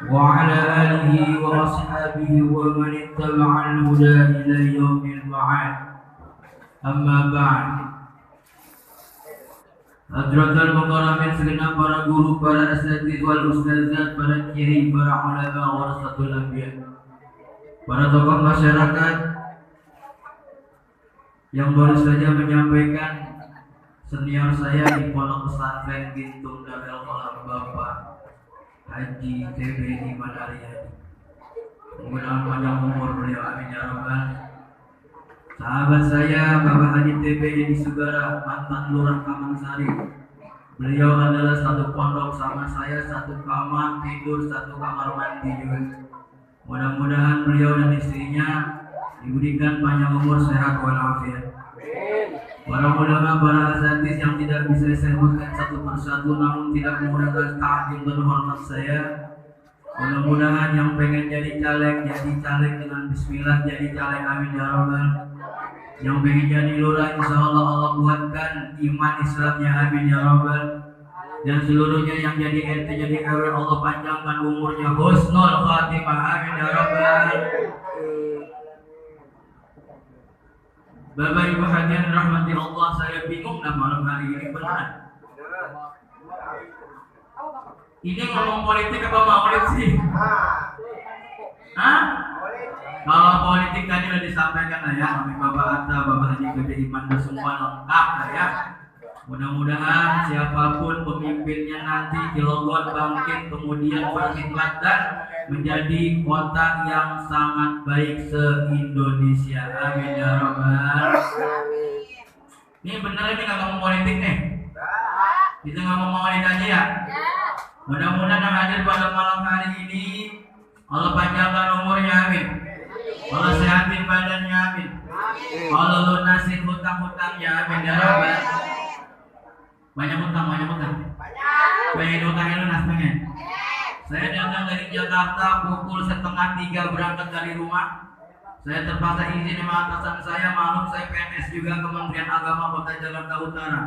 وعلى آله وأصحابه ومن اتبع الهدى إلى يوم المعاد. أما بعد, Hadratul Mukarramin segenap para guru, para asatidz wal ustazat, para kiai, para ulama warasatul anbiya, para tokoh masyarakat yang baru saja menyampaikan senior saya di Pondok Pesantren Gintung Darul Qalam, Bapak Haji TB Iman Aryadi. Mudah-mudahan panjang umur beliau, amin ya rabbal. Sahabat saya Bapak Haji TB di Sugara, mantan Lurah Kamansari. Beliau adalah satu pondok sama saya, satu kamar tidur, satu kamar mandi juga. Mudah-mudahan beliau dan istrinya diberikan panjang umur, sehat walafiat. Para ulama, para asatidz yang tidak bisa saya sebutkan satu persatu, namun tidak menggunakan ta'zim dan hormat saya. Mudah-mudahan yang pengen jadi caleg dengan bismillah, jadi caleg, amin ya rabbal. Yang pengen jadi lurah, insya Allah Allah kuatkan iman Islamnya, amin ya rabbal. Dan seluruhnya yang jadi RT, jadi RW, Allah panjangkan umurnya, husnul khatimah, amin ya rabbal. Bapak Ibu hadirin rahmati Allah, saya bingung dah malam hari ini benar. Ini ngomong politik apa maulid sih? Hah? Kalau politik tadi sudah disampaikan lah ya, oleh Bapak Atta, Bapak Haji Gede Iman, semua lengkap lah ya. Mudah-mudahan siapapun pemimpinnya nanti Cilegon bangkit, kemudian berkhidmat dan menjadi kota yang sangat baik se-Indonesia, amin ya rabbal. Ini bener ini nggak ngomong politik nih? Kita ngomong maulid aja ya. Mudah-mudahan yang hadir pada malam hari ini Allah panjangkan umurnya, amin. Allah sehatin badannya, amin. Allah lunasin hutang-hutangnya, amin ya rabbal. Banyak hutang. Pengen hutangnya lunas, pengen. Saya datang dari Jakarta pukul 2:30 berangkat dari rumah. Saya terpaksa izin sama atasan saya, maklum saya PNS juga Kementerian Agama Kota Jakarta Utara.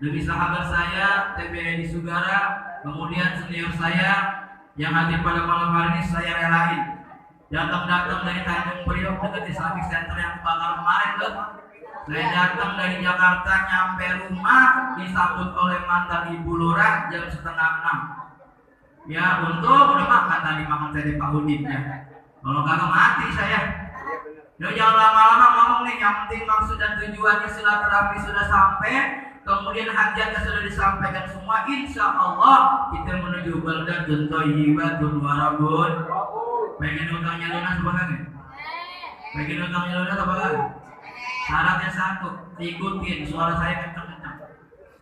Demi sahabat saya TBI di Sugara, kemudian senior saya yang hadir pada malam hari ini, saya relain datang dari Tanjung Priok dekat Islamic Center yang bakal kemarin tuh. Saya datang dari Jakarta, nyampe rumah disambut oleh mantan Ibu Lurah jam 5:30. Ya untuk udah makan tadi, makan saya di Pak Udin ya. Kalau kagak mati saya. Udah jangan lama-lama ngomong nih, yang penting maksud dan tujuannya silaturahmi sudah sampai, kemudian hajatnya sudah disampaikan semua. Insya Allah kita menuju baldatun thayyibatun warabun. Pengen utangnya lunas apa kagak? Pengen utangnya lunas apa kagak? Syaratnya satu, ikutin suara saya kencang-kencang.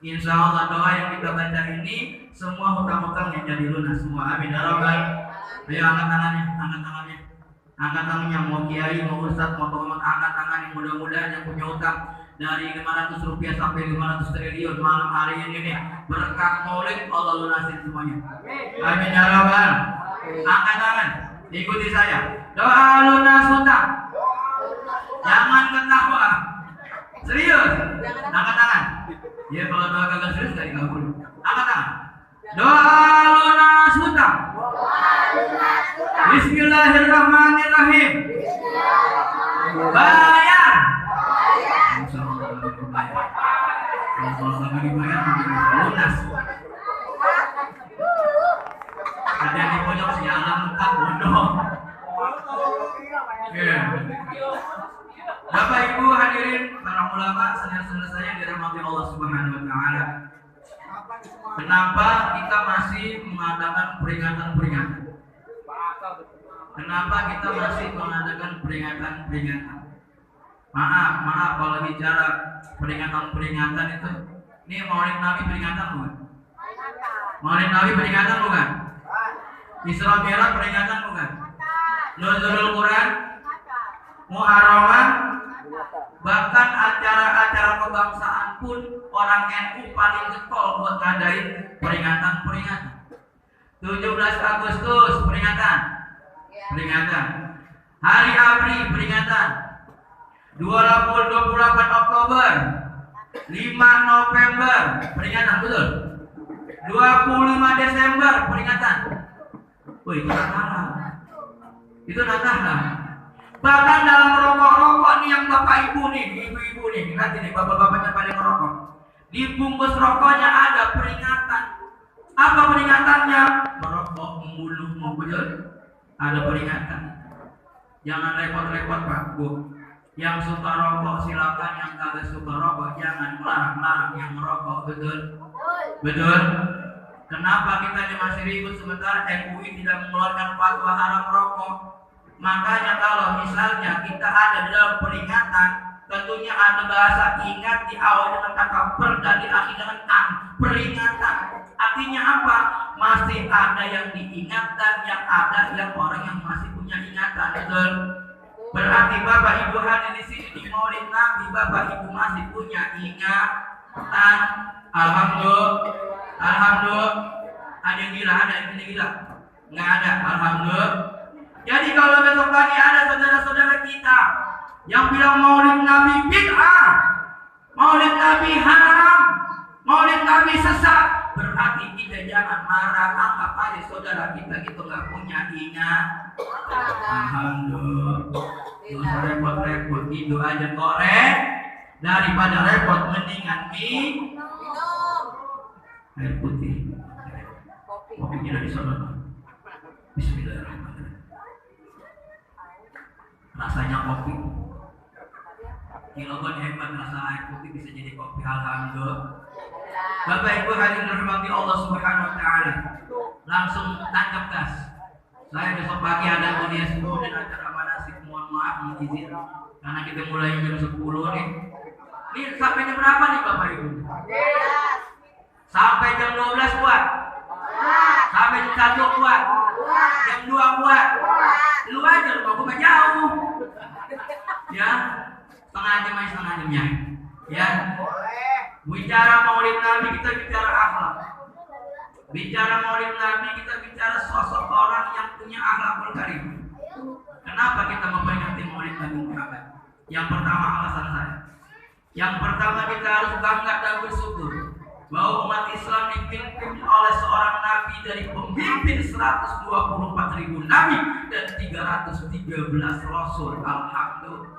Insya Allah doa yang kita baca ini semua hutang-hutang yang jadi lunas semua, amin ya rabbal. Ayo angkat tangannya, mau kiai, mau ustadz, mau tokoh, angkat tangan yang mudah-mudahan yang punya utang dari 500 rupiah sampai 500 triliun malam hari ini nih, berkah maulid Allah lunasin semuanya, amin ya rabbal. Angkat tangan, ikuti saya, doa lunas hutang, jangan ketawa, serius, angkat tangan. Ya kalau doa kagak serius gak dikabul. Angkat tangan. Doa lunas hutang. Bismillahirrahmanirrahim. Bayar. Insyaallah dibayar. Kalau kagak dibayar lunas. Ada di pojok si alam tak bodoh. Bapak Ibu hadirin, para ulama, senior-senior saya yang dirahmati Allah Subhanahu wa taala. Kenapa kita masih mengadakan peringatan-peringatan? Kenapa kita masih mengadakan peringatan-peringatan? Maaf kalau bicara peringatan-peringatan itu, ini Maulid Nabi peringatan bukan? Maulid Nabi peringatan bukan? Isra Mi'raj peringatan bukan? Nuzulul Quran, Muharraman, bahkan acara-acara kebangsaan pun orang NU paling getol buat ngadain peringatan. 17 Agustus peringatan. Hari ABRI peringatan. 28 Oktober, 5 November peringatan, betul? 25 Desember peringatan. Wih, itu nakalan. Itu nakalan. Bahkan dalam rokok-rokok nih yang bapak ibu nih, ibu-ibu nih, nanti nih bapak-bapaknya pada ngerokok. Di bungkus rokoknya ada peringatan. Apa peringatannya? Merokok membunuhmu, betul? Ada peringatan. Jangan repot-repot Pak, Bu. Yang suka rokok silakan, yang kagak suka rokok jangan, melarang-larang yang merokok, betul? Betul? Kenapa kita masih ribut sementara MUI tidak mengeluarkan fatwa haram rokok? Makanya kalau misalnya kita ada di dalam peringatan, tentunya ada bahasa ingat di awal dengan kata per dan di akhir dengan an. Peringatan artinya apa? Masih ada yang diingatkan, yang ada yang orang yang masih punya ingatan, betul? Berarti Bapak Ibu hadir di sini di Maulid Nabi, Bapak Ibu masih punya ingatan. Alhamdulillah, alhamdulillah. Ada yang gila, ada yang gila? Nggak ada, alhamdulillah. Jadi kalau besok pagi ada saudara-saudara kita yang bilang Maulid Nabi bid'ah, Maulid Nabi haram, Maulid Nabi sesat, berarti kita jangan marah, anggap aja saudara kita gitu nggak punya ingat. Alhamdulillah. Terus repot-repot itu aja korek, daripada repot mendingan minum air putih. Kopi tidak disono. Bismillahirrahmanirrahim. Rasanya kopi. Kilogon hebat rasa air putih bisa jadi kopi. Alhamdulillah. Bapak Ibu hadirin dirahmati Allah Subhanahu wa taala. Langsung tancap gas. Saya besok pagi ada kuliah subuh dan acara manasik. Mohon maaf izin karena kita mulai jam 10 nih. Ini sampai jam berapa nih Bapak Ibu? Sampai jam 12 kuat. Sampai jam 1 kuat. Jam 2 kuat. Lu aja lu aku mah jauh. Ya. Setengah jamnya. Ya. Bicara Maulid Nabi kita bicara akhlak. Bicara Maulid Nabi kita bicara sosok orang yang punya akhlakul karim. Kenapa kita memperingati Maulid Nabi Muhammad? Yang pertama alasan saya. Yang pertama kita harus bangga dan bersyukur bahwa umat Islam dipimpin oleh seorang nabi dari pemimpin 124.000 nabi dan 313 rasul. Alhamdulillah.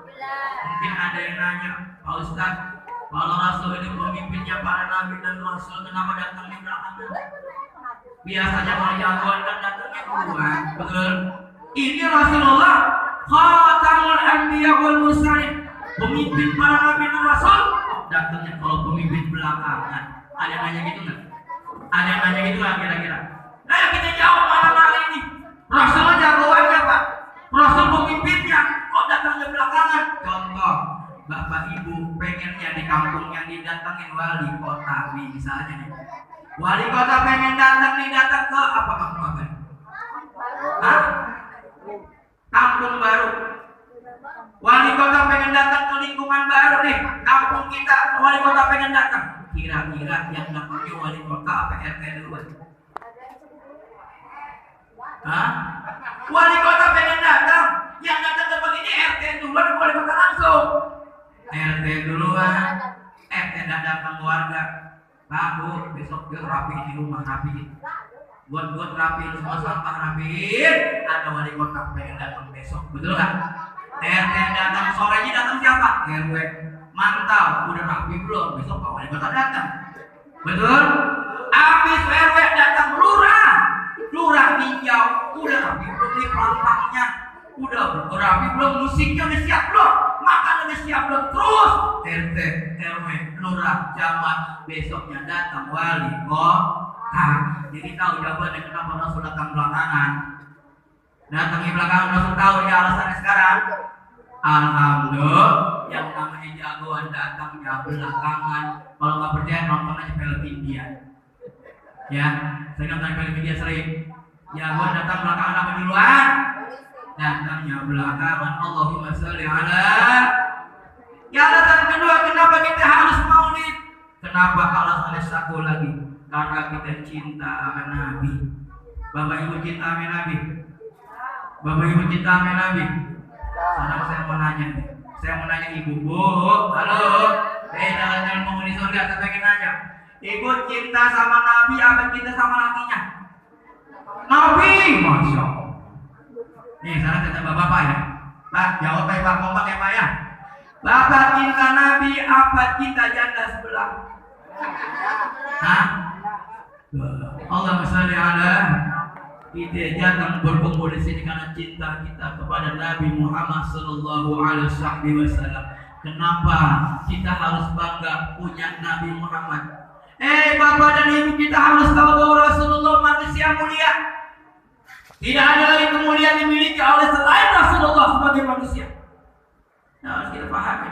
Mungkin ada yang nanya, Pak Ustaz, kalau rasul ini pemimpinnya para nabi dan rasul, kenapa datangnya belakangan? Biasanya kalau jagoan kan datangnya duluan, betul? Ini Rasulullah Khatamul Anbiya wal Mursalin, pemimpin para nabi dan rasul, datangnya kalau pemimpin belakangan. Ada yang nanya gitu nggak? Ada yang nanya gitu nggak kira-kira? Nah kita jawab malam hari ini. Rasulullah jagoannya Pak, Rasul pemimpinnya, kok datangnya belakangan? Contoh, Bapak Ibu pengennya di kampung yang didatangin wali kota, misalnya nih. Wali kota pengen datang ke apa kampung apa? Hah? Kampung baru. Wali kota pengen datang ke lingkungan baru nih, kampung kita. Wali kota pengen datang. Kira-kira yang datangnya wali kota apa RT duluan? Hah? Wali kota pengen datang, yang datang ke begini RT duluan, wali kota langsung. RT duluan, RT datang keluarga. Pak Bu, besok dia rapiin di rumah, rapiin. Buat rapiin semua sampah, rapiin. Ada wali kota pengen datang besok, betul nggak? RT datang, sorenya datang siapa? RW. Mantap, udah rapi belum? Besok Pak Wali Kota datang. Betul? Habis RW datang lurah ninjau, udah rapi belum nih pelampangnya? Udah rapi belum? Musiknya udah siap belum? Makan udah siap belum? Terus RT, RW, lurah, camat, besoknya datang wali kota. Jadi tahu jawabannya kenapa Rasul datang belakangan. Datangnya belakangan Rasul tahu ya alasannya sekarang. Alhamdulillah, yang namanya jagoan datangnya belakangan. Kalau nggak percaya nonton aja film India. Ya, saya nonton film India sering. Jagoan datang belakangan apa duluan? Datangnya belakangan. Allahumma sholli ala. Ya, alasan kedua kenapa kita harus maulid? Kenapa alasannya satu lagi? Karena kita cinta sama Nabi. Bapak Ibu cinta sama Nabi. Bapak Ibu cinta sama Nabi. Sekarang saya mau nanya Ibu, Bu, halo, jalan-jalan mau di surga, saya pengen nanya, Ibu cinta sama Nabi apa cinta sama lakinya? Nabi, masya Allah. Nih, sana kata bapak ya. Pak, jawab baik Pak, kompak ya Pak ya. Bapak cinta Nabi, apa cinta janda sebelah? Hah? Allahumma sholli ala. Kita datang berkumpul di sini karena cinta kita kepada Nabi Muhammad sallallahu alaihi wasallam. Kenapa kita harus bangga punya Nabi Muhammad? Bapak dan Ibu, kita harus tahu bahwa Rasulullah manusia mulia. Tidak ada lagi kemuliaan dimiliki oleh selain Rasulullah sebagai manusia. Nah, harus kita pahami.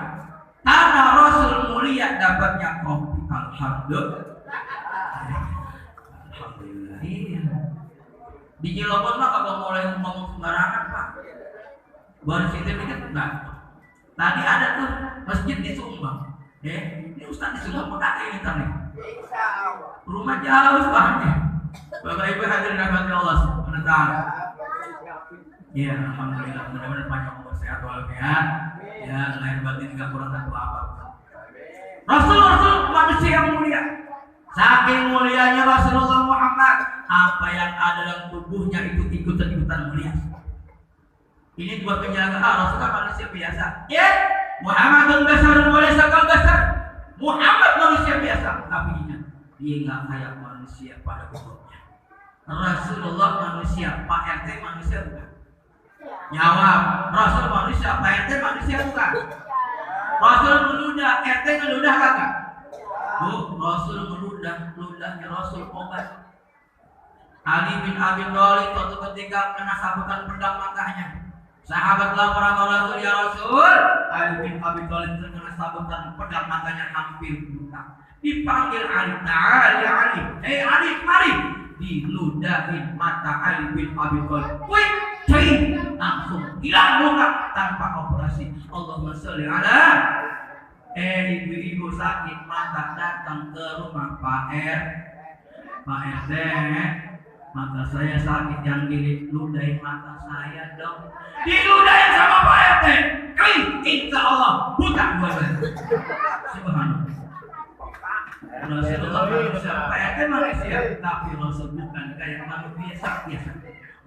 Karena Rasul mulia dapatnya kopi. Alhamdulillah. Alhamdulillah. Di Cilegon mah kagak boleh ngomong sembarangan Pak. Baru sertifikat enggak. Tadi ada tuh masjid di Sumbang. Ini Ustaz di Sumbang pakai ini tadi. Rumah jauh soalnya. Bapak Ibu hadirin rahmati Allah Subhanahu wa taala. Ya, alhamdulillah mudah-mudahan panjang umur sehat walafiat. Ya, lahir batin enggak kurang satu apa. Rasul manusia yang mulia. Saking mulianya Rasulullah Muhammad, apa yang ada dalam tubuhnya itu ikutan mulia. Ini buat penjaga Rasul kan manusia biasa. Muhammadun basarun wa laysa kal basar. Muhammad manusia biasa, tapi ingat, dia enggak kayak manusia pada pokoknya. Rasulullah manusia, Pak RT manusia bukan? Jawab, Rasul manusia, Pak RT manusia bukan? Rasul meludah, RT meludah kagak? Rasul meludah, ludahnya Rasul obat. Ali bin Abi Thalib suatu ketika kena sabetan pedang matanya. Sahabat laporan Rasul, ya Rasul, Ali bin Abi Thalib terkena sabetan pedang matanya hampir buta. Dipanggil Ali, ta'al ya Ali. Ali, mari. Diludahin mata Ali bin Abi Thalib. Wih, langsung hilang muka tanpa operasi. Allahumma sholli ala. Ibu-ibu sakit mata datang ke rumah Pak RT. Mata saya sakit, yang diludahin mata saya dong. Diludahin sama Pak RT. Insya Allah buta dua-duanya. Subhanallah. Rasulullah manusia, Pak RT manusia, tapi Rasul bukan kayak manusia biasa.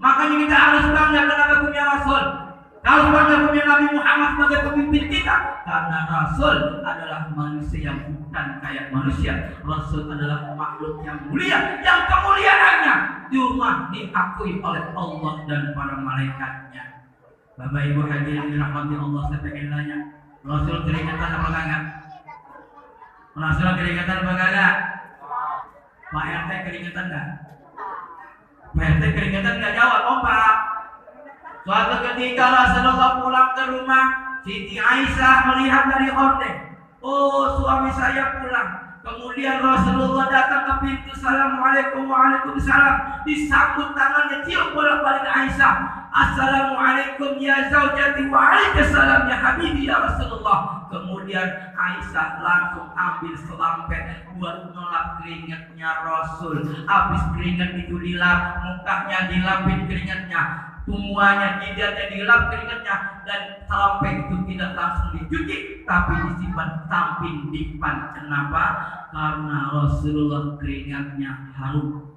Makanya kita harus bangga kenapa punya Rasul. Kalau bangga punya Nabi Muhammad sebagai pemimpin kita, karena Rasul adalah manusia yang bukan kayak manusia. Rasul adalah makhluk yang mulia, yang kemuliaannya cuma diakui oleh Allah dan para malaikatnya. Bapak Ibu hadirin dirahmati Allah, saya pengen nanya, Rasul keringetan apa enggak? Rasul keringetan apa enggak? Pak RT keringetan enggak? Pak RT keringetan enggak? Jawab, Pak. Suatu ketika Rasulullah pulang ke rumah, Siti Aisyah melihat dari hordeng. Suami saya pulang. Kemudian Rasulullah datang ke pintu. Assalamualaikum, waalaikumsalam. Disambut tangannya, cium bolak-balik Aisyah. Assalamualaikum ya zaujati, waalaikumsalam ya habibi ya Rasulullah. Kemudian Aisyah langsung ambil selampet buat nolak keringatnya Rasul. Habis keringat itu dilap, mukanya dilapin keringatnya, semuanya jidatnya dilap keringatnya, dan sampai itu tidak langsung dicuci tapi disimpan samping dipan. Kenapa? Karena Rasulullah keringatnya harum.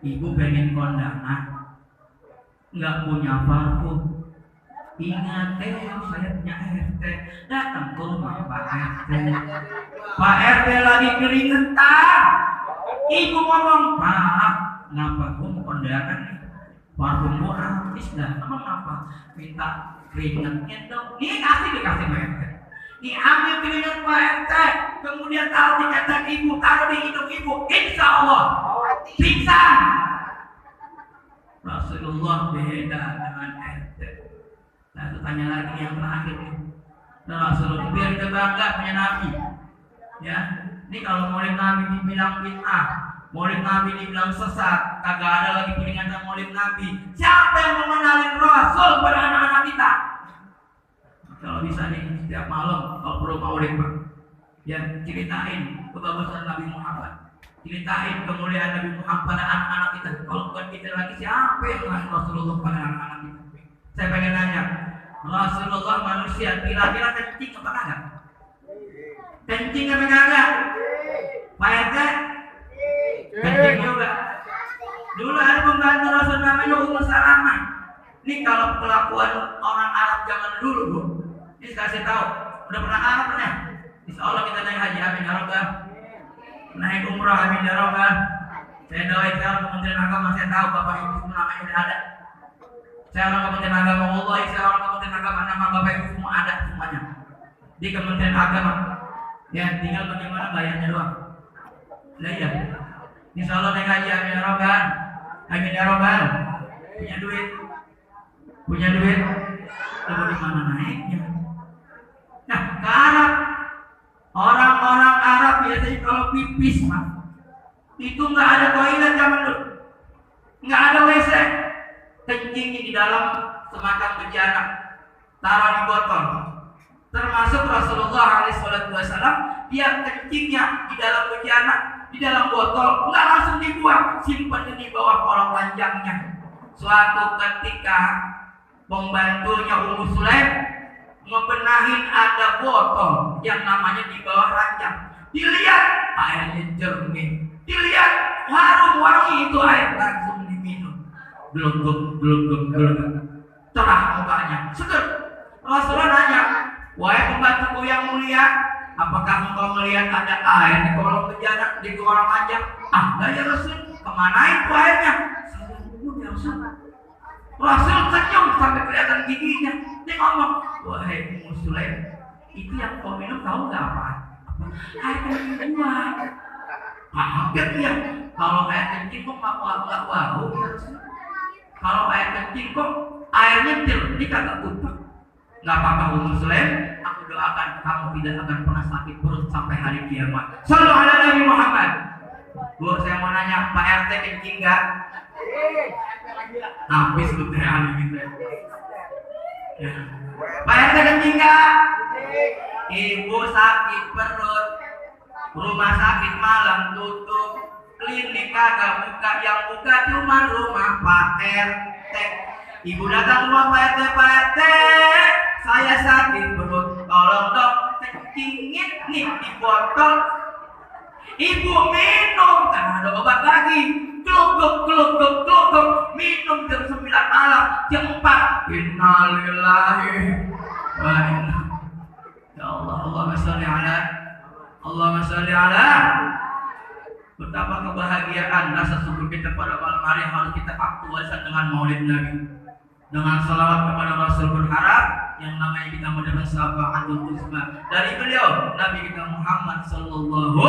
Ibu pengen kondangan, nggak punya parfum. Ingat saya punya RT. Datang ke rumah Pak RT. Pak RT lagi keringetan. Ibu ngomong, Pak, kenapa gua mau kondangan nih? Parfum gua habis dah. Emang apa? Minta keringetnya dong. Ini dikasih Pak RT. Diambil keringet Pak RT, kemudian taruh di kacang ibu, taruh di hidung ibu. Insya Allah pingsan. Rasulullah beda dengan RT. Lalu tanya lagi yang terakhir nih. Rasulullah biar kita bangga punya Nabi. Ya, ini kalau maulid Nabi dibilang bid'ah, maulid Nabi dibilang sesat, kagak ada lagi peringatan maulid Nabi. Siapa yang mengenalin Rasul pada anak-anak kita? Kalau bisa nih setiap malam kalau perlu maulid Pak, ya ceritain kebagusan Nabi Muhammad, ceritain kemuliaan Nabi Muhammad pada anak-anak kita. Kalau bukan kita lagi, siapa yang mengenalin Rasulullah pada anak-anak kita? Saya pengen nanya, Rasulullah manusia kira-kira kencing apa kagak? Kencing apa kagak? Pak RT? Kencing juga. Dulu ada pembantu Rasul namanya Ummu Salamah. Ini kalau kelakuan orang Arab zaman dulu, Bu. Ini kasih tahu. Udah pernah Arab pernah? Insya Allah kita naik haji, amin ya Rabbal. Naik umrah, amin ya Rabbal. Saya doain sekarang Kementerian Agama, saya tahu Bapak Ibu semua namanya udah ada. Saya orang Kementerian Agama, wallahi saya orang Kementerian Agama, nama Bapak Ibu semua ada semuanya di Kementerian Agama. Ya, tinggal bagaimana bayarnya doang. Nah iya, insya Allah naik haji, amin ya Rabbal. Amin ya Rabbal. Punya duit, lalu gimana naiknya? Nah, ke Arab, orang-orang Arab biasanya kalau pipis mah itu nggak ada toilet zaman dulu, nggak ada WC, kencingnya di dalam semacam bejana, taruh di botol. Termasuk Rasulullah SAW, dia kencingnya di dalam bejana, di dalam botol, nggak langsung dibuang, simpannya di bawah kolong ranjangnya. Suatu ketika pembantunya Ummu Sulaim ngebenahin ada botol yang namanya di bawah ranjang. Dilihat airnya jernih, dilihat harum wangi itu air, langsung diminum. Belum cerah mukanya, seger. Rasulullah nanya, wahai pembantuku yang mulia, apakah engkau melihat ada air di kolong bejana, di kolong ranjang? Ah, enggak ya Rasul, kemana itu airnya? Saya minum ya Rasul. Rasul senyum sampai kelihatan giginya. Dia ngomong, wahai Ummu Sulaim, itu yang kau minum tahu nggak apa? Air kencing gua. Kaget dia. Kalau air kencing kok nggak bau? Kalau air kencing kok airnya jernih kagak butuh. Nggak apa-apa Ummu Sulaim, aku doakan kamu tidak akan pernah sakit perut sampai hari kiamat. Shallallahu alaihi Nabi Muhammad. Bu, saya mau nanya, Pak RT kencing nggak? Habis lu teh aneh gitu ya. Pak RT kencing nggak? Ibu sakit perut, rumah sakit malam tutup, klinik kagak buka, yang buka cuma rumah Pak RT. Ibu datang rumah Pak RT, Pak RT, saya sakit perut, tolong dong kencingin nih di botol. Ibu minum, karena ada obat lagi. Gluk, minum jam 9 malam, jam 4. Innalillahi wa inna. Ya Allah, Allahumma sholli ala. Betapa kebahagiaan rasa syukur kita pada malam hari yang harus kita aktualisasi dengan maulid Nabi, dengan salawat kepada Rasul, berharap yang namanya kita mendapat syafaatul uzma dari beliau Nabi kita Muhammad sallallahu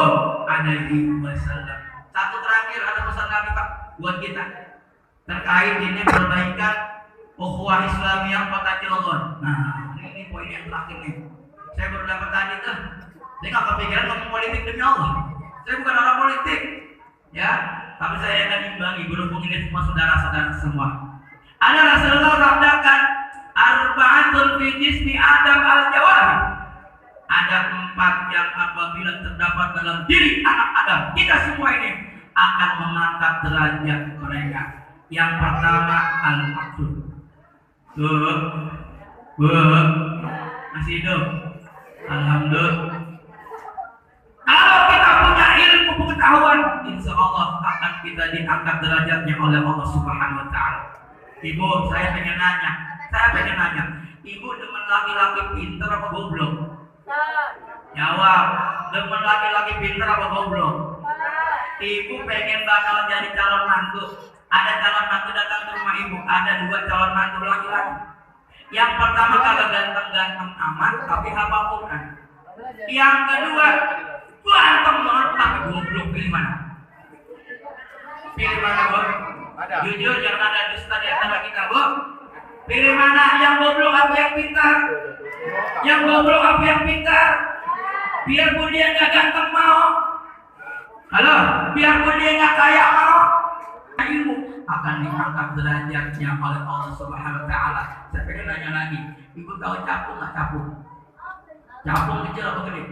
alaihi wasallam. Satu terakhir, ada pesan Nabi Pak buat kita terkait ini perbaikan ukhuwah Islamiyah kota Cilegon. Nah, ini poin yang terakhir nih. Saya baru dapat tadi tuh. Saya nggak kepikiran ngomong politik demi Allah. Saya bukan orang politik, ya. Tapi saya akan imbangi berhubung ini semua saudara-saudara semua. Ada Rasulullah sabdakan, arba'atul fi jismi Adam al-jawahir. Ada 4 yang apabila terdapat dalam diri anak Adam, kita semua ini akan mengangkat derajat mereka. Yang pertama al-aql. Masih hidup. Alhamdulillah. Kalau kita punya ilmu pengetahuan, insya Allah akan kita diangkat derajatnya oleh Allah Subhanahu Wa Taala. Ibu, saya pengen nanya, ibu demen laki-laki pintar apa goblok? Jawab, demen laki-laki pintar apa goblok? Ibu pengen bakal jadi calon mantu. Ada calon mantu datang ke rumah ibu, ada 2 calon mantu laki-laki. Yang pertama kagak ganteng-ganteng amat, tapi hafal Quran. Yang kedua, ganteng banget tapi goblok. Pilih mana? Bu? Jujur, jangan ada dusta di antara kita, Bu. Pilih mana? Yang goblok apa yang pintar? Yang goblok apa yang pintar? Biarpun dia nggak ganteng mau. Halo, biarpun dia nggak kaya mau. Ilmu akan diangkat derajatnya oleh Allah Subhanahu Wa Taala. Saya pengen nanya lagi, ibu tahu capung nggak capung? Capung kecil apa gede?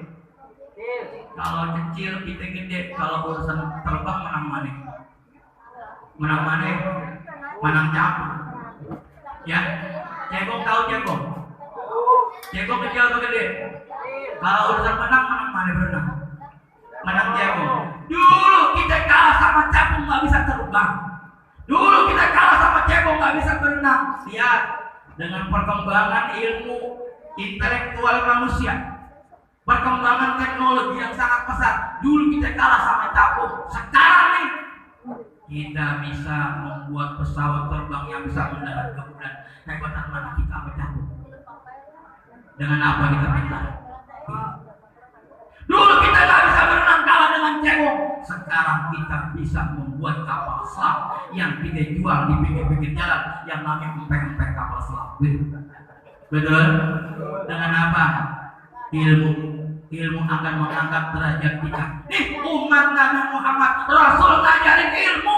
Kalau kecil kita gede, kalau urusan terbang menang mana? Menang capung. Ya, cebong tahu cebong? Cebong kecil atau gede? Kalau urusan menang mana berenang? Menang cebong. Dulu kita kalah sama capung nggak bisa terbang. nggak bisa berenang. Lihat dengan perkembangan ilmu intelektual manusia, perkembangan teknologi yang sangat pesat. Dulu kita kalah sama capung. Sekarang nih kita bisa membuat pesawat terbang yang bisa mendarat ke bulan. Hebatan mana kita sama capung? Dengan apa kita pintar? Dulu kita nggak bisa berenang, kalah dengan cebong. Sekarang kita bisa membuat kapal selam yang kita jual di pinggir-pinggir jalan, yang namanya empek-empek kapal selam. Betul? Dengan apa? Ilmu akan mengangkat derajat kita. Nih umat Nabi Muhammad, Rasul ngajarin ilmu.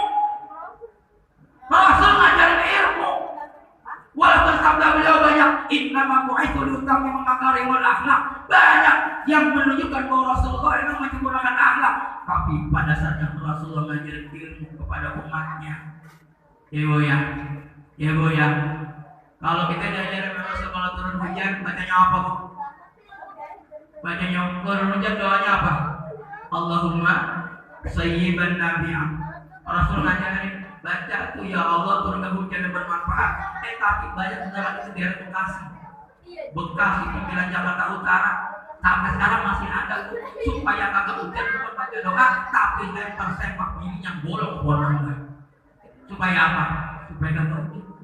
Rasul ngajarin ilmu. Walaupun sabda beliau banyak, innama bu'itsu liutammima makarimul akhlak. Banyak yang menunjukkan bahwa Rasulullah memang menyempurnakan akhlak. Tapi pada saat yang Rasulullah ngajarin ilmu kepada umatnya, ya bu ya. Kalau kita diajarin Rasul kalau turun hujan, bacanya apa bu? Bacanya turun hujan doanya apa? Allahumma sayyiban nabi'an. Rasul ngajarin baca tuh ya Allah turunkan hujan yang bermanfaat. Tapi banyak jalan itu daerah Bekasi pinggiran Jakarta Utara sampai sekarang masih ada tuh, supaya kagak hujan bukan baca doa tapi lempar sempak bininya bolong-bolong. Supaya apa? Supaya kagak hujan.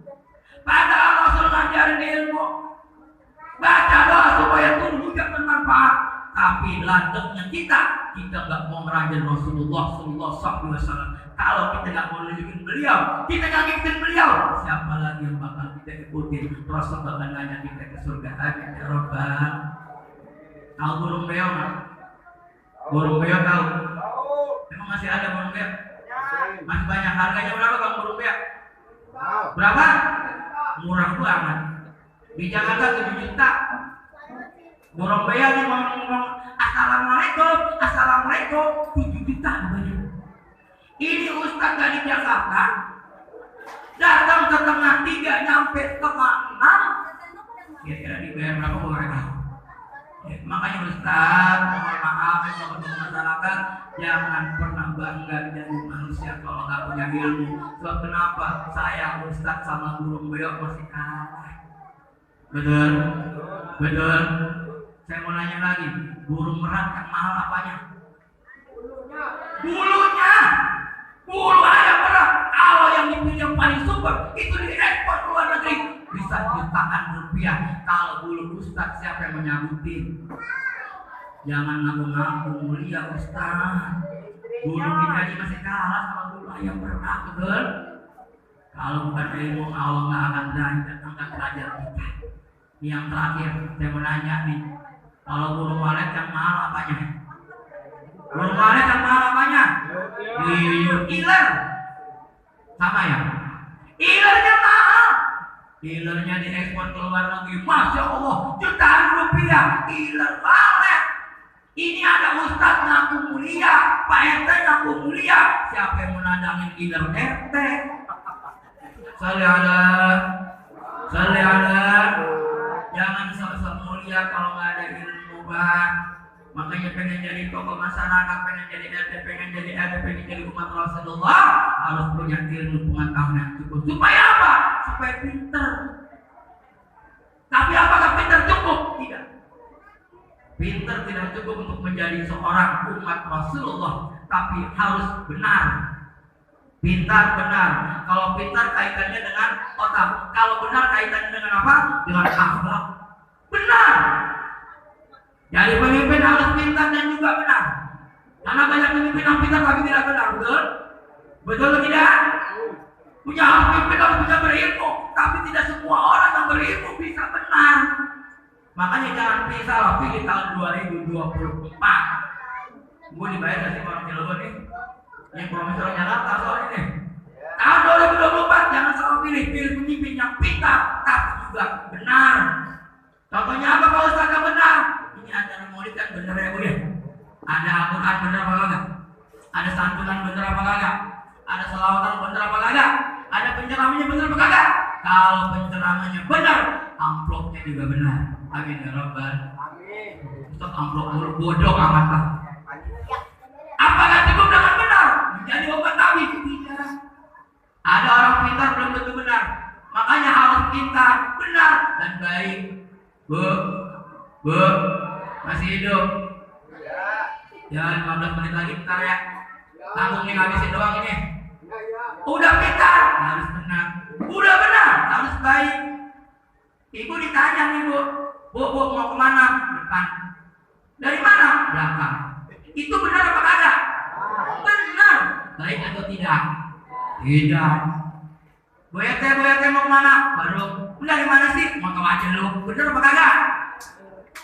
Padahal Rasul ngajarin ilmu, baca doa supaya turun hujan bermanfaat. Tapi ladangnya kita nggak mau merajin Rasulullah SAW. Kalau kita nggak mau nunjukin beliau, kita nggak ngikutin beliau, siapa lagi yang bakal kita ikutin? Rasul bakal nanya kita ke surga. Amin ya Rabbal. Tahu burung beo nggak? Burung beo tahu? Emang masih ada burung beo? Masih banyak. Harganya berapa bang burung beo? Berapa? Murah banget. Di Jakarta 7 juta. Burung beo nih ngomong assalamualaikum 7 juta banyak. Ini Ustaz dari Jakarta datang setengah 3 nyampe setengah 6. Kira-kira dibayar berapa mereka? Ya, makanya Ustaz mohon maaf kepada masyarakat, jangan pernah bangga jadi manusia kalau nggak punya ilmu. Sebab kenapa? Saya Ustaz sama burung beo masih kalah. Betul? Betul? Saya mau nanya lagi, burung merak yang mahal apanya? Bulunya. Bulu ayam merak. Kalau yang dipilih yang paling super itu diekspor ke luar negeri, bisa jutaan rupiah. Kalau bulu Ustaz siapa yang menyabutin? Jangan ngaku-ngaku mulia Ustaz. Bulu kita ini masih kalah sama bulu ayam merak, betul? Kalau bukan ilmu Allah nggak akan angkat derajat kita. Yang terakhir saya mau nanya nih, kalau burung walet yang mahal apanya? Burung walet yang mahal apanya? Iler. Sama ya? Ilernya mahal. Ilernya diekspor ke luar negeri. Masya Allah, jutaan rupiah. Iler walet. Ini ada Ustaz ngaku mulia, Pak RT ngaku mulia. Siapa yang menandangin iler RT? Salih ada. Jangan sok-sok mulia kalau nggak ada ilmu, Pak. Makanya pengen jadi tokoh masyarakat, pengen jadi RT, pengen jadi RT, pengen jadi umat Rasulullah, harus punya ilmu pengetahuan yang cukup. Supaya apa? Supaya pintar. Tapi apakah pintar cukup? Tidak. Pintar tidak cukup untuk menjadi seorang umat Rasulullah, tapi harus benar. Pintar benar. Kalau pintar kaitannya dengan otak. Kalau benar kaitannya dengan apa? Dengan akhlak. Benar. Jadi pemimpin harus pintar dan juga benar. Karena banyak pemimpin yang pintar tapi tidak benar, betul? Betul atau tidak? Punya pemimpin harus bisa berilmu, tapi tidak semua orang yang berilmu bisa benar. Makanya jangan pilih tahun 2024. Gue dibayar gak sih orang Cilegon nih? Yang profesor Jakarta soal ini. Tahun 2024 jangan salah pilih pemimpin yang pintar tapi juga benar. Contohnya apa kalau Ustaz yang benar? Ini acara maulid kan benar ya Bu ya? Ada Al-Quran benar apa enggak? Ada santunan benar apa enggak? Ada selawatan benar apa enggak? Ada penceramahnya benar apa enggak? Kalau penceramahnya benar, amplopnya juga benar. Amin ya Rabbal. Amin. Ustaz amplop dulu bodoh amat lah. Apakah cukup dengan benar menjadi obat Nabi? Tidak. Ada orang pintar belum tentu benar. pintar, benar, dan baik. Bu, masih hidup? Ya, 15 menit lagi bentar ya. Tanggung nih ngabisin doang ini. Udah pintar, harus benar. Udah benar, harus baik. Ibu ditanya nih bu mau kemana? Depan. Dari mana? Belakang. Itu benar apa kagak? Benar. Baik atau tidak? Tidak. Bu RT mau kemana? Baru. Dari mana sih? Mau tahu aja lu. Benar apa kagak?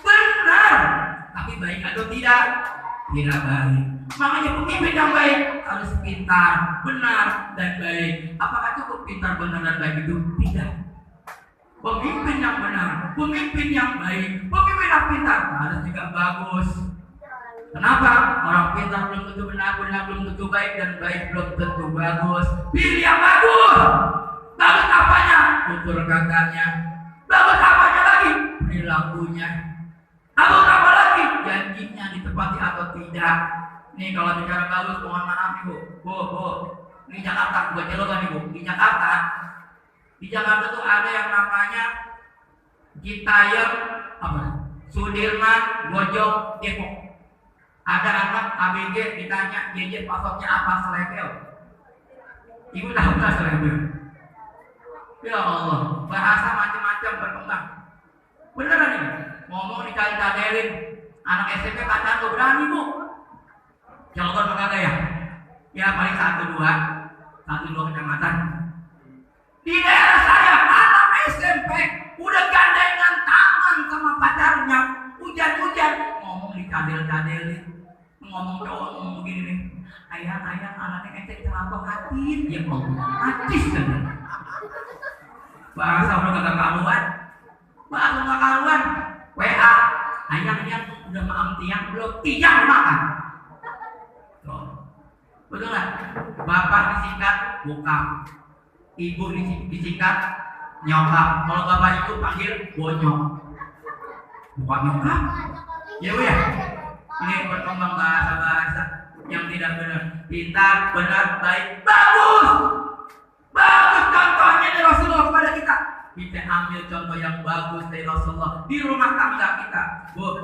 Benar. Tapi baik atau tidak? Tidak baik. Makanya pemimpin yang baik harus pintar, benar, dan baik. Apakah cukup pintar, benar, dan baik itu? Tidak. Pemimpin yang benar, pemimpin yang baik, pemimpin yang pintar harus juga bagus. Kenapa? Orang pintar belum tentu benar, benar belum tentu baik, dan baik belum tentu bagus. Pilih yang bagus. Bagus apanya? Ukur kakaknya. Bagus apanya lagi? Perilakunya. Bagus apa lagi? Janjinya ditepati atau tidak. Nih kalau bicara bagus, mohon maaf nih bu. Ini Jakarta, buat Cilegon nih bu. Di Jakarta tuh ada yang namanya Citayam, Sudirman, Bojong, Depok. Ada anak ABG ditanya gadget passwordnya apa, selebel. Ibu tahu nggak selebel? Ya Allah, bahasa macam-macam berkembang. Beneran ini, ngomong dikali-kalin. Anak SMP kata tuh berani bu. Cilegon apa kagak ya? Ya paling 1-2 kecamatan. Di daerah saya anak SMP udah gandengan tangan sama pacarnya, hujan-hujan ngomong dicadel-cadelin, ngomong cowok ngomong begini nih, ayah anaknya ente celaka hati, ya Allah, najis kan? Bahasa udah kagak karuan, WA, ayah udah maam tiang belum? Tiang makan. Betul nggak? Bapak disingkat bokap, ibu disingkat nyokap. Kalau bapak itu panggil bonyok, bukan nyokap. Ya bu ya. Ini berkembang bahasa yang tidak benar. Pintar, benar, baik, bagus. Contohnya dari Rasulullah kepada kita. Kita ambil contoh yang bagus dari Rasulullah di rumah tangga kita. Bu,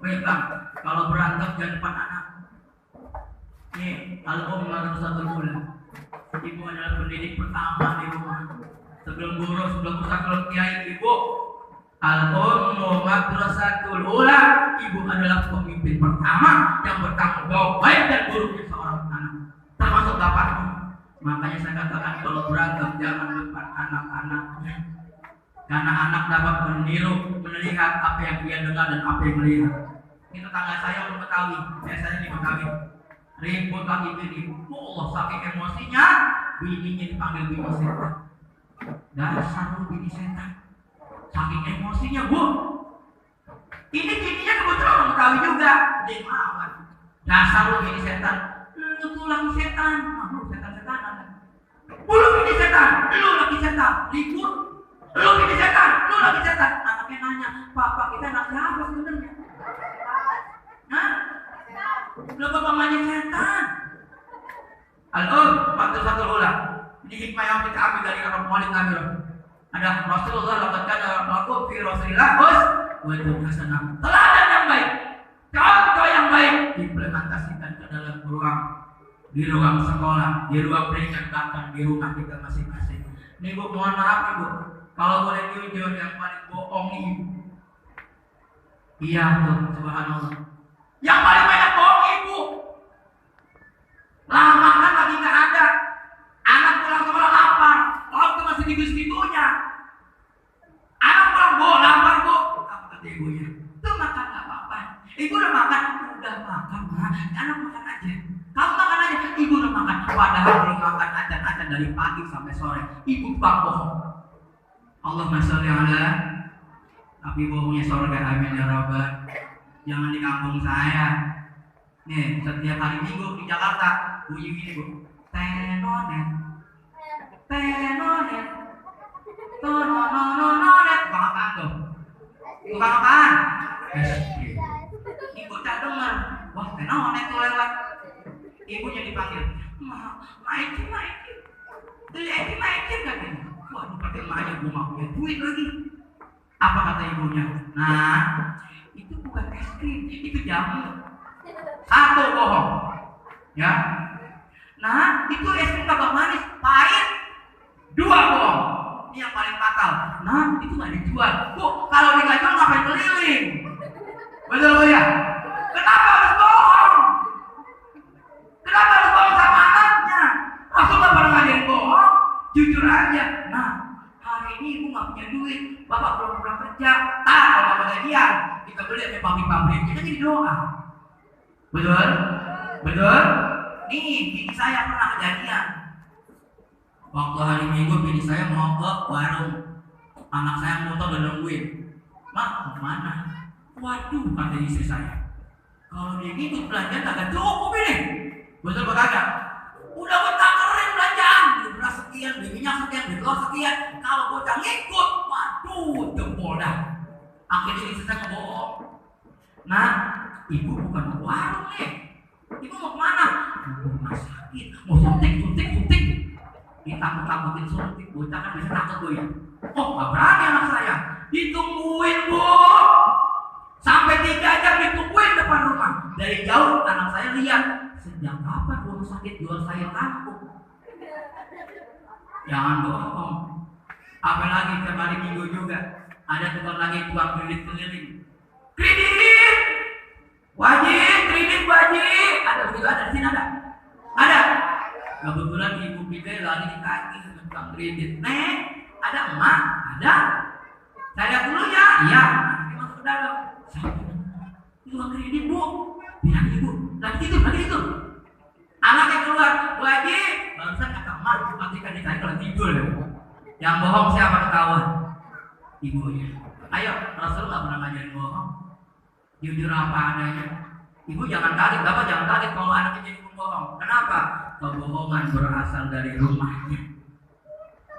baik bang. Kalau berantem jangan depan anak. Nih, Al-Om Madrasatul Ula. Ibu adalah pendidik pertama di rumah. Sebelum guru, sebelum ustaz, sebelum kiai, ibu Al-Om Madrasatul Ula. Ibu adalah pemimpin pertama yang bertanggung jawab baik dan buruknya seorang anak, termasuk bapaknya. Makanya saya katakan kalau berantem jangan depan anak-anaknya, karena anak dapat melihat apa yang dia dengar dan apa yang melihat. Itu tetangga saya orang Betawi, biasanya di Betawi. Ribut lagi bini, Allah saking emosinya, bininya dipanggil bini setan. Dasar lu bini setan, saking emosinya bu. Ini bininya kebetulan orang Betawi juga, dia melawan. Dasar lu bini setan, lu tulang setan, lu setan-setanan. Lu bini setan, lu lagi setan, libur. Lu bini setan, lu lagi setan. Anaknya nanya, papa kita anak siapa sebenarnya? Hah? Lu bapaknya setan. Al-Um Madrasatul Ula. Ini hikmah yang kita ambil dari Arab Maulid Nabi. Ada Rasulullah laqad kana lakum fi Rasulillah uswatun hasanah. Teladan yang baik, contoh yang baik diimplementasikan ke dalam di ruang sekolah, di ruang pendidikan, bahkan di rumah kita masing-masing. Nih bu, mohon maaf ibu, kalau boleh jujur yang paling bohong nih ibu. Iya tuh, subhanallah. Yang paling banyak bohong ibu. Lama kan lagi nggak ada. Anak pulang sekolah lapar, lauk tuh masih digus-digunya. Anak pulang lapar bu. Apa kata ibunya? Tuh makan nggak apa-apa. Ibu udah makan, udah makan mah. Anak makan aja. Kamu makan aja. Ibu udah makan. Padahal belum makan acan dari pagi sampai sore. Ibu bang bohong. Allahumma sholli ala. Tapi bohongnya surga, amin ya rabbal. Jangan di kampung saya. Nih, setiap hari Minggu di Jakarta bunyi gini bu, tenonet, tononononet, tukang apaan tuh? Tukang apaan? Ibu tak dengar, wah tenonet tuh lewat. Ibunya dipanggil, maiki, gak gini? Waduh pakai sama aja gue nggak punya duit lagi. Apa kata ibunya? Nah, itu bukan es krim, itu jamu. Satu bohong, ya. Nah, itu es krim kagak manis, pahit. Dua bohong. Ini yang paling fatal. Nah, itu nggak dijual. Bu, kalau nggak dijual ngapain keliling? Betul Bu ya? Kenapa harus bohong? Kenapa harus bohong sama anaknya? Rasul nggak pernah ngajarin bohong. Jujur aja. Nah, hari ini ibu nggak punya duit, bapak belum pulang kerja. Kalau bapak gajian, kita beli sama pabrik-pabrik. Kita jadi doa. Betul? Betul? Nih, bini saya pernah kejadian. Waktu hari Minggu bini saya mau ke warung. Anak saya motor dan nungguin. Mak, mau kemana? Waduh, kata istri saya. Kalau dia gitu belanjaan agak cukup ini. Betul apa kagak? Udah bocah keren belanjaan. Beli beras sekian, beli minyak sekian, beli telur sekian. Kalau bocah ngikut, waduh, jempol dah. Akhirnya istri saya ngebohong. Nah, ibu bukan mau warung nih. Ibu mau kemana? Mau rumah sakit, mau suntik. Ditakut-takutin suntik, bocah kan bisa takut Bu ya. Oh, gak berani anak saya. Ditungguin Bu. Sampai 3 jam ditungguin depan rumah. Dari jauh anak saya lihat, sejak kapan rumah sakit jual sayur kangkung? Jangan bohong. Apalagi tiap hari Minggu juga ada tukang kredit-keliling. Kredit, wajib, kredit wajib. Ada begitu, ada di sini ada. Ada. Kebetulan ibu kita lagi ditagih sama tukang kredit. Nek, ada emak? Ada. Saya lihat dulu ya. Iya. Nanti masuk ke dalam. Tukang kredit Bu. Bilang ibu. Lagi itu. Anaknya keluar. Bu Haji, barusan kata emak pastikan dicari kalau tidur ya. Yang bohong siapa ketahuan? Ibunya. Ayo, Rasul nggak pernah ngajarin bohong. Jujur apa adanya. Ibu jangan kaget, bapak jangan kaget kalau anaknya jadi pembohong. Kenapa? Kebohongan berasal dari rumahnya.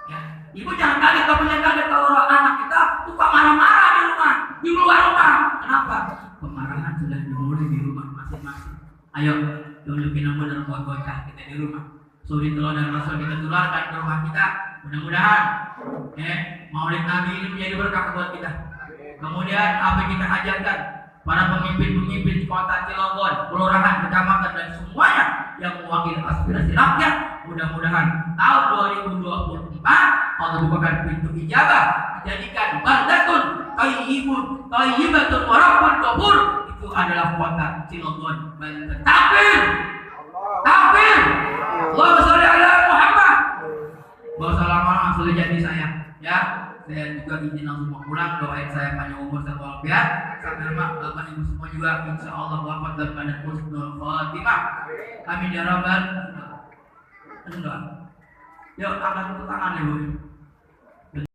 Ya. Ibu jangan kaget, bapaknya kaget kalau anak kita suka marah-marah di luar rumah. Kenapa? Kemarahan sudah dimulai di rumah masing-masing. Ayo, tunjukin nama dan buat bocah kita di rumah. Suri telur dan rasul kita tularkan ke rumah kita. Mudah-mudahan, Maulid Nabi ini menjadi berkah buat kita. Kemudian apa yang kita ajarkan? Para pemimpin-pemimpin kota Cilegon, kelurahan, kecamatan dan semuanya yang mewakili aspirasi rakyat, mudah-mudahan tahun 2024 Allah bukakan pintu ijabah, menjadikan baldatun thayyibatun wa rabbun ghafur. Itu adalah kota Cilegon, Banten. Takbir! Allahumma sholli ala Muhammad. Wassalamualaikum sudah jadi saya, ya. Saya juga izin langsung mau pulang. Doain saya panjang umur dan walafiat. Sampai rumah bapak ibu semua juga insya Allah wafat dalam keadaan husnul khotimah. Amin ya rabbal alamin. Yuk angkat tangan ibu.